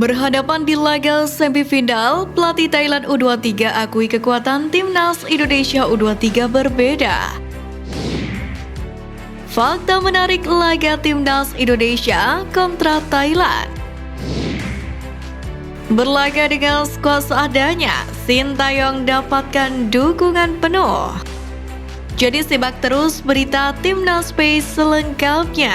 Berhadapan di laga semifinal, pelatih Thailand U23 akui kekuatan timnas Indonesia U23 berbeda. Fakta menarik laga timnas Indonesia kontra Thailand. Berlaga dengan skuad seadanya, Sintayong dapatkan dukungan penuh. Jadi simak terus berita Timnas Space selengkapnya.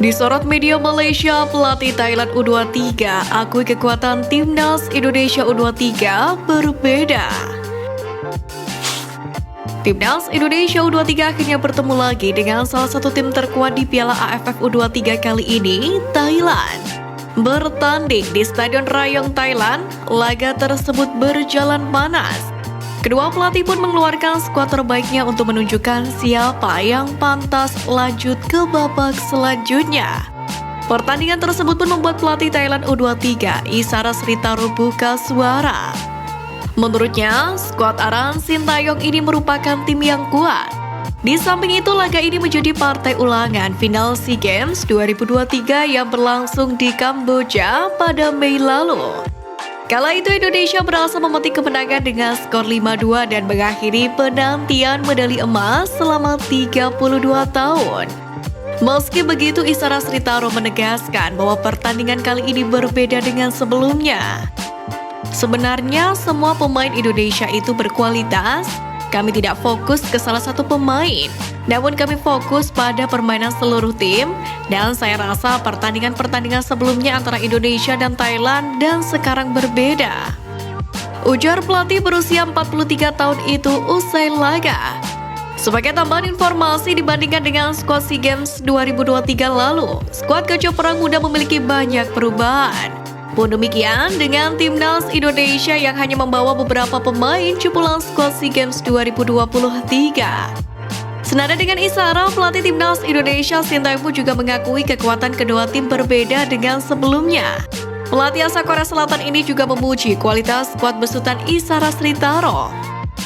Disorot media Malaysia, pelatih Thailand U23 akui kekuatan timnas Indonesia U23 berbeda. Timnas Indonesia U23 akhirnya bertemu lagi dengan salah satu tim terkuat di Piala AFF U23 kali ini, Thailand. Bertanding di Stadion Rayong, Thailand, laga tersebut berjalan panas. Kedua pelatih pun mengeluarkan skuad terbaiknya untuk menunjukkan siapa yang pantas lanjut ke babak selanjutnya. Pertandingan tersebut pun membuat pelatih Thailand U23, Isara Sritaro buka suara. Menurutnya, skuad Aran Sintayong ini merupakan tim yang kuat. Di samping itu, laga ini menjadi partai ulangan final SEA Games 2023 yang berlangsung di Kamboja pada Mei lalu. Kala itu Indonesia berhasil memetik kemenangan dengan skor 5-2 dan mengakhiri penantian medali emas selama 32 tahun. Meski begitu, Isara Sritaro menegaskan bahwa pertandingan kali ini berbeda dengan sebelumnya. Sebenarnya semua pemain Indonesia itu berkualitas. Kami tidak fokus ke salah satu pemain, namun kami fokus pada permainan seluruh tim, dan saya rasa pertandingan-pertandingan sebelumnya antara Indonesia dan Thailand dan sekarang berbeda. Ujar pelatih berusia 43 tahun itu usai laga. Sebagai tambahan informasi, dibandingkan dengan skuad SEA Games 2023 lalu, skuad Gajah Perang Muda memiliki banyak perubahan. Pun demikian dengan timnas Indonesia yang hanya membawa beberapa pemain jebolan skuad SEA Games 2023. Senada dengan Isara, pelatih timnas Indonesia Sintayong pun juga mengakui kekuatan kedua tim berbeda dengan sebelumnya. Pelatih asal Korea Selatan ini juga memuji kualitas skuad besutan Isara Sritaro.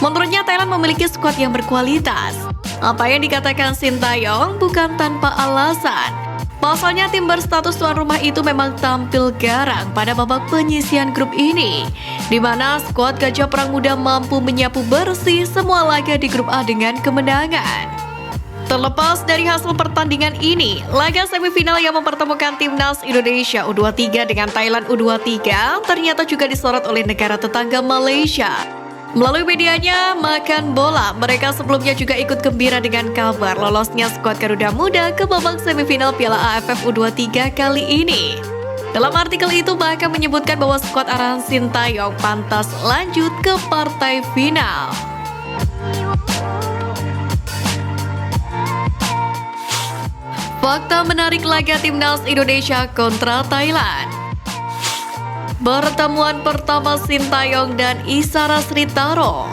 Menurutnya Thailand memiliki skuad yang berkualitas. Apa yang dikatakan Sintayong bukan tanpa alasan. Pasalnya tim berstatus tuan rumah itu memang tampil garang pada babak penyisihan grup ini, di mana skuad Gajah Perang Muda mampu menyapu bersih semua laga di grup A dengan kemenangan. Terlepas dari hasil pertandingan ini, laga semifinal yang mempertemukan timnas Indonesia U23 dengan Thailand U23 ternyata juga disorot oleh negara tetangga Malaysia. Melalui medianya Makan Bola, mereka sebelumnya juga ikut gembira dengan kabar lolosnya skuad Garuda Muda ke babak semifinal Piala AFF U23 kali ini. Dalam artikel itu bahkan menyebutkan bahwa skuad Aran Sintayong pantas lanjut ke partai final. Fakta menarik laga timnas Indonesia kontra Thailand. Pertemuan pertama Sintayong dan Isara Sritaro.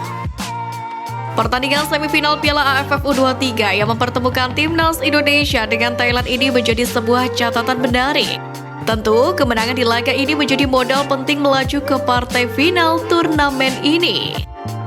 Pertandingan semifinal Piala AFF U23 yang mempertemukan timnas Indonesia dengan Thailand ini menjadi sebuah catatan menarik. Tentu, kemenangan di laga ini menjadi modal penting melaju ke partai final turnamen ini.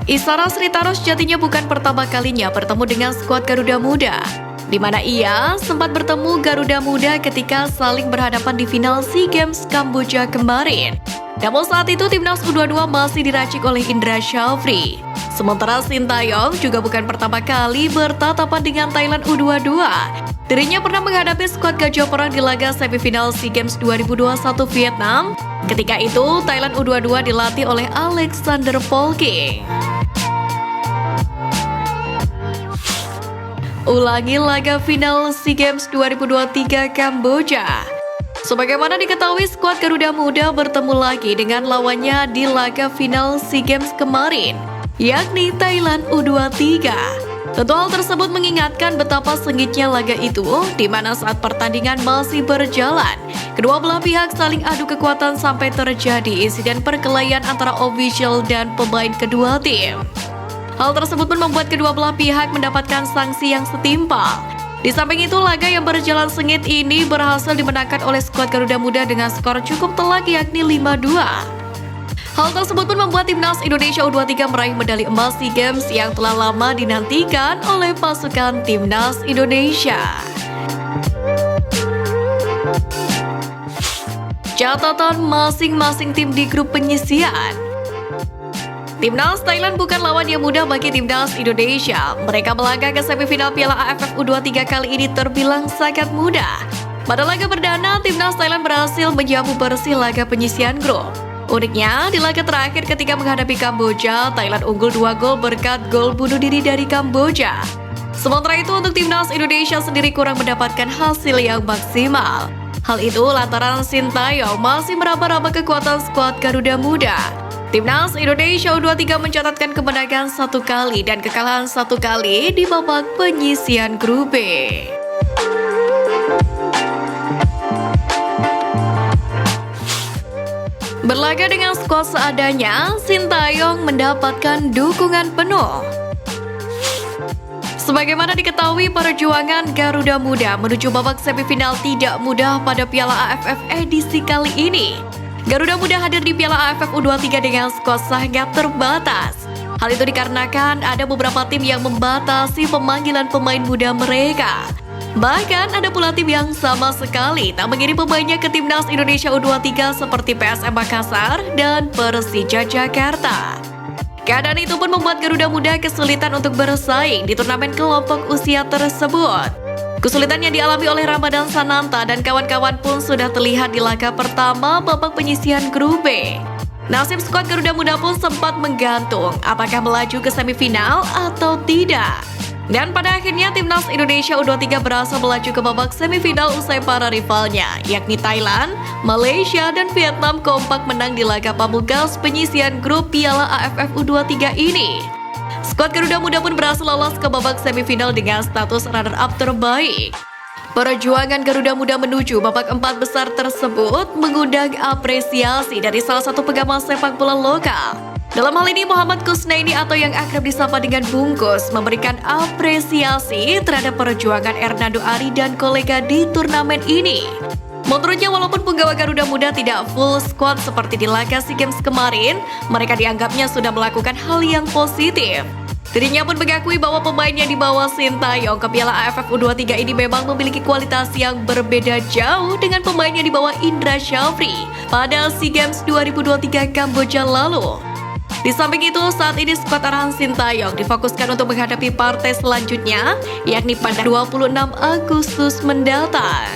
Isara Sritaro sejatinya bukan pertama kalinya bertemu dengan skuad Garuda Muda, di mana ia sempat bertemu Garuda Muda ketika saling berhadapan di final SEA Games Kamboja kemarin. Namun saat itu timnas U22 masih diracik oleh Indra Syafri. Sementara Sintayong juga bukan pertama kali bertatapan dengan Thailand U22. Dirinya pernah menghadapi skuad Gajah Perang di laga semifinal SEA Games 2021 Vietnam. Ketika itu Thailand U22 dilatih oleh Alexander Polking. Ulangi laga final SEA Games 2023 Kamboja. Sebagaimana diketahui, skuad Garuda Muda bertemu lagi dengan lawannya di laga final SEA Games kemarin, yakni Thailand U23. Tentu hal tersebut mengingatkan betapa sengitnya laga itu, di mana saat pertandingan masih berjalan, kedua belah pihak saling adu kekuatan sampai terjadi insiden perkelahian antara ofisial dan pemain kedua tim. Hal tersebut pun membuat kedua belah pihak mendapatkan sanksi yang setimpal. Di samping itu, laga yang berjalan sengit ini berhasil dimenangkan oleh skuad Garuda Muda dengan skor cukup telak yakni 5-2. Hal tersebut pun membuat timnas Indonesia U23 meraih medali emas SEA Games yang telah lama dinantikan oleh pasukan timnas Indonesia. Catatan masing-masing tim di grup penyisian. Timnas Thailand bukan lawan yang mudah bagi timnas Indonesia. Mereka melangkah ke semifinal Piala AFF U23 kali ini terbilang sangat mudah. Pada laga perdana, timnas Thailand berhasil menjamu bersih laga penyisian grup. Uniknya, di laga terakhir ketika menghadapi Kamboja, Thailand unggul 2 gol berkat gol bunuh diri dari Kamboja. Sementara itu, untuk timnas Indonesia sendiri kurang mendapatkan hasil yang maksimal. Hal itu lantaran Sintayong masih meraba-raba kekuatan skuad Garuda Muda. Timnas Indonesia U23 mencatatkan kemenangan 1 kali dan kekalahan 1 kali di babak penyisian grup B. Berlaga dengan skuad seadanya, Sintayong mendapatkan dukungan penuh. Sebagaimana diketahui, perjuangan Garuda Muda menuju babak semifinal tidak mudah pada Piala AFF edisi kali ini. Garuda Muda hadir di Piala AFF U23 dengan skuad sangat terbatas. Hal itu dikarenakan ada beberapa tim yang membatasi pemanggilan pemain muda mereka. Bahkan ada pula tim yang sama sekali tak mengirim pemainnya ke timnas Indonesia U23 seperti PSM Makassar dan Persija Jakarta. Keadaan itu pun membuat Garuda Muda kesulitan untuk bersaing di turnamen kelompok usia tersebut. Kesulitan yang dialami oleh Ramadan Sananta dan kawan-kawan pun sudah terlihat di laga pertama babak penyisian grup B. Nasib skuad Garuda Muda pun sempat menggantung apakah melaju ke semifinal atau tidak. Dan pada akhirnya timnas Indonesia U23 berhasil melaju ke babak semifinal usai para rivalnya, yakni Thailand, Malaysia, dan Vietnam kompak menang di laga pamungkas penyisian grup Piala AFF U23 ini. Skuad Garuda Muda pun berhasil lolos ke babak semifinal dengan status runner-up terbaik. Perjuangan Garuda Muda menuju babak 4 besar tersebut mengundang apresiasi dari salah satu pengamat sepak bola lokal. Dalam hal ini Muhammad Kusnaini atau yang akrab disapa dengan Bungkus memberikan apresiasi terhadap perjuangan Hernando Ari dan kolega di turnamen ini. Menurutnya walaupun penggawa Garuda Muda tidak full squad seperti di laga SEA Games kemarin, mereka dianggapnya sudah melakukan hal yang positif. Dirinya pun mengakui bahwa pemain yang dibawa Sintayong ke Piala AFF U23 ini memang memiliki kualitas yang berbeda jauh dengan pemain yang dibawa Indra Syafri pada SEA Games 2023 Kamboja lalu. Di samping itu, saat ini skuad arahan Sintayong difokuskan untuk menghadapi partai selanjutnya, yakni pada 26 Agustus mendatang.